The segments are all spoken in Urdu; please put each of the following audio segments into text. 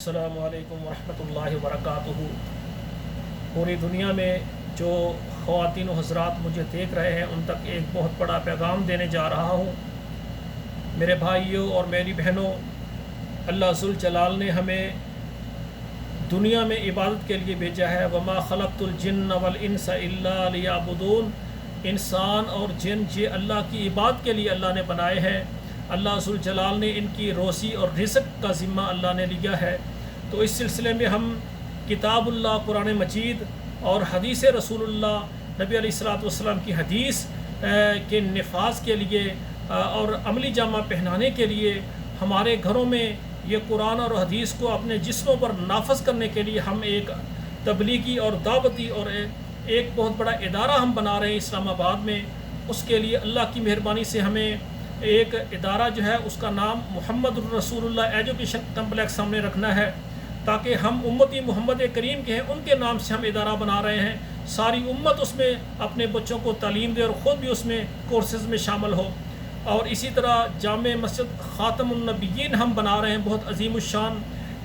السلام علیکم ورحمۃ اللہ وبرکاتہ۔ پوری دنیا میں جو خواتین و حضرات مجھے دیکھ رہے ہیں ان تک ایک بہت بڑا پیغام دینے جا رہا ہوں۔ میرے بھائیوں اور میری بہنوں، اللہ ذوالجلال نے ہمیں دنیا میں عبادت کے لیے بھیجا ہے۔ وما خلقت الجن والانس الا لیعبدون۔ انسان اور جن یہ اللہ کی عبادت کے لیے اللہ نے بنائے ہیں۔ اللہ ذوالجلال نے ان کی روزی اور رزق کا ذمہ اللہ نے لیا ہے۔ تو اس سلسلے میں ہم کتاب اللہ قرآن مجید اور حدیث رسول اللہ نبی علیہ الصلوۃ والسلام کی حدیث کے نفاذ کے لیے اور عملی جامہ پہنانے کے لیے ہمارے گھروں میں یہ قرآن اور حدیث کو اپنے جسموں پر نافذ کرنے کے لیے ہم ایک تبلیغی اور دعوتی اور ایک بہت بڑا ادارہ ہم بنا رہے ہیں اسلام آباد میں۔ اس کے لیے اللہ کی مہربانی سے ہمیں ایک ادارہ جو ہے اس کا نام محمد الرسول اللہ ایجوکیشن کمپلیکس ہم نے رکھنا ہے، تاکہ ہم امتی محمد کریم کے ہیں ان کے نام سے ہم ادارہ بنا رہے ہیں۔ ساری امت اس میں اپنے بچوں کو تعلیم دے اور خود بھی اس میں کورسز میں شامل ہو۔ اور اسی طرح جامع مسجد خاتم النبیین ہم بنا رہے ہیں، بہت عظیم الشان۔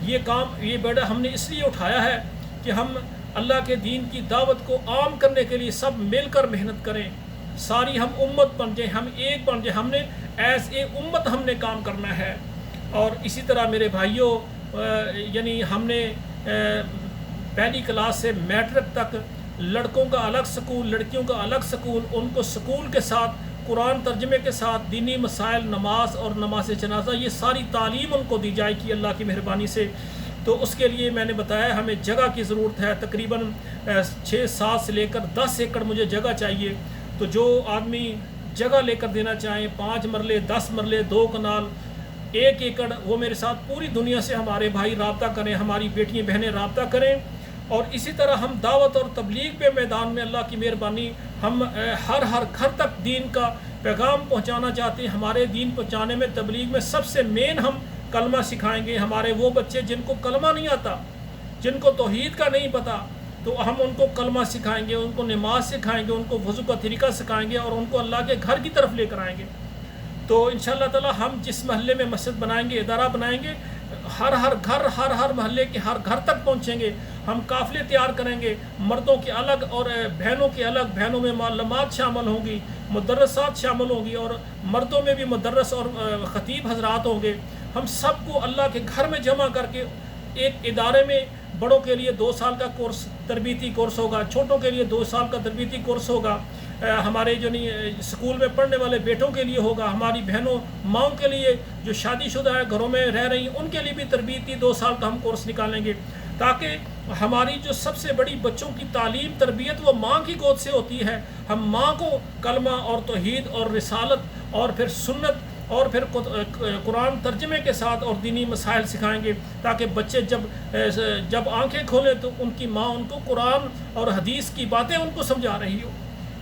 یہ بیڑا ہم نے اس لیے اٹھایا ہے کہ ہم اللہ کے دین کی دعوت کو عام کرنے کے لیے سب مل کر محنت کریں، ساری ہم امت بن جائیں، ہم ایک بن جائیں۔ ہم نے ایز اے امت ہم نے کام کرنا ہے۔ اور اسی طرح میرے بھائیوں، یعنی ہم نے پہلی کلاس سے میٹرک تک لڑکوں کا الگ سکول، لڑکیوں کا الگ سکول، ان کو سکول کے ساتھ قرآن ترجمے کے ساتھ دینی مسائل، نماز اور نماز جنازہ، یہ ساری تعلیم ان کو دی جائے گی اللہ کی مہربانی سے۔ تو اس کے لیے میں نے بتایا ہمیں جگہ کی ضرورت ہے، تقریباً 6-7 سے لے کر 10 ایکڑ مجھے جگہ چاہیے۔ تو جو آدمی جگہ لے کر دینا چاہیں، 5 مرلے، 10 مرلے، 2 کنال، 1 ایکڑ، وہ میرے ساتھ پوری دنیا سے ہمارے بھائی رابطہ کریں، ہماری بیٹیاں بہنیں رابطہ کریں۔ اور اسی طرح ہم دعوت اور تبلیغ پہ میدان میں اللہ کی مہربانی ہم ہر گھر تک دین کا پیغام پہنچانا چاہتے ہیں۔ ہمارے دین پہنچانے میں، تبلیغ میں سب سے مین ہم کلمہ سکھائیں گے۔ ہمارے وہ بچے جن کو کلمہ نہیں آتا، جن کو توحید کا نہیں پتہ، تو ہم ان کو کلمہ سکھائیں گے، ان کو نماز سکھائیں گے، ان کو وضو کا طریقہ سکھائیں گے اور ان کو اللہ کے گھر کی طرف لے کر آئیں گے۔ تو انشاءاللہ تعالی ہم جس محلے میں مسجد بنائیں گے، ادارہ بنائیں گے، ہر گھر، ہر محلے کے ہر گھر تک پہنچیں گے۔ ہم قافلے تیار کریں گے، مردوں کے الگ اور بہنوں کے الگ، بہنوں میں معلمات شامل ہوں گی، مدرسات شامل ہوں گی، اور مردوں میں بھی مدرس اور خطیب حضرات ہوں گے۔ ہم سب کو اللہ کے گھر میں جمع کر کے ایک ادارے میں، بڑوں کے لیے 2 سال کا کورس، تربیتی کورس ہوگا، چھوٹوں کے لیے 2 سال کا تربیتی کورس ہوگا، ہمارے جو اسکول میں پڑھنے والے بیٹوں کے لیے ہوگا، ہماری بہنوں ماؤں کے لیے جو شادی شدہ ہے، گھروں میں رہ رہی ہیں، ان کے لیے بھی تربیتی 2 سال کا ہم کورس نکالیں گے، تاکہ ہماری جو سب سے بڑی بچوں کی تعلیم تربیت وہ ماں کی گود سے ہوتی ہے۔ ہم ماں کو کلمہ اور توحید اور رسالت اور پھر سنت اور پھر قرآن ترجمے کے ساتھ اور دینی مسائل سکھائیں گے، تاکہ بچے جب آنکھیں کھولیں تو ان کی ماں ان کو قرآن اور حدیث کی باتیں ان کو سمجھا رہی ہو،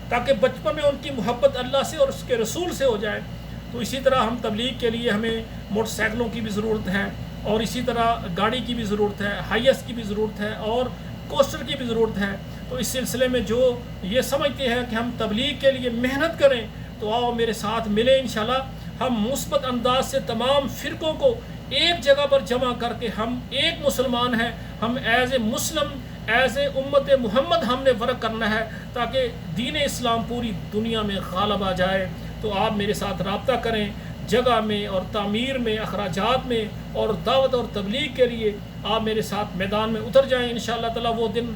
تاکہ بچپن میں ان کی محبت اللہ سے اور اس کے رسول سے ہو جائے۔ تو اسی طرح ہم تبلیغ کے لیے ہمیں موٹر سائیکلوں کی بھی ضرورت ہے، اور اسی طرح گاڑی کی بھی ضرورت ہے، ہائیس کی بھی ضرورت ہے، اور کوسٹر کی بھی ضرورت ہے۔ تو اس سلسلے میں جو یہ سمجھتے ہیں کہ ہم تبلیغ کے لیے محنت کریں، تو آؤ میرے ساتھ ملیں انشاءاللہ۔ ہم مثبت انداز سے تمام فرقوں کو ایک جگہ پر جمع کر کے ہم ایک مسلمان ہیں، ہم as a Muslim, as a امت محمد ہم نے ورک کرنا ہے، تاکہ دین اسلام پوری دنیا میں غالب آ جائے۔ تو آپ میرے ساتھ رابطہ کریں، جگہ میں اور تعمیر میں، اخراجات میں، اور دعوت اور تبلیغ کے لیے آپ میرے ساتھ میدان میں اتر جائیں۔ انشاءاللہ تعالی وہ دن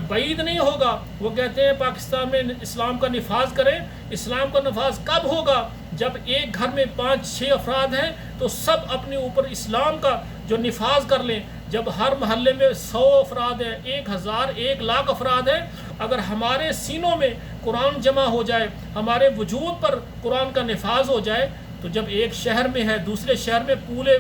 بعید نہیں ہوگا۔ وہ کہتے ہیں پاکستان میں اسلام کا نفاذ کریں، اسلام کا نفاذ کب ہوگا؟ جب ایک گھر میں 5-6 افراد ہیں تو سب اپنے اوپر اسلام کا جو نفاذ کر لیں۔ جب ہر محلے میں 100 افراد ہیں، 1000، 1,00,000 افراد ہیں، اگر ہمارے سینوں میں قرآن جمع ہو جائے، ہمارے وجود پر قرآن کا نفاذ ہو جائے، تو جب ایک شہر میں ہے، دوسرے شہر میں،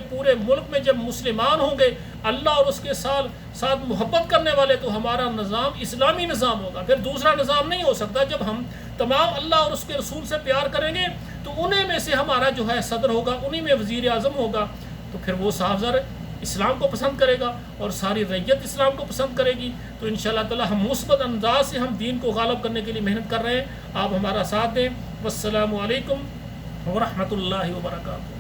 پورے ملک میں جب مسلمان ہوں گے، اللہ اور اس کے ساتھ محبت کرنے والے، تو ہمارا نظام اسلامی نظام ہوگا۔ پھر دوسرا نظام نہیں ہو سکتا۔ جب ہم تمام اللہ اور اس کے رسول سے پیار کریں گے تو انہیں میں سے ہمارا جو ہے صدر ہوگا، انہیں میں وزیر اعظم ہوگا، تو پھر وہ صاحب زر اسلام کو پسند کرے گا اور ساری رعیت اسلام کو پسند کرے گی۔ تو انشاءاللہ تعالی ہم مثبت انداز سے ہم دین کو غالب کرنے کے لیے محنت کر رہے ہیں۔ آپ ہمارا ساتھ دیں۔ والسلام علیکم ورحمۃ اللہ وبرکاتہ۔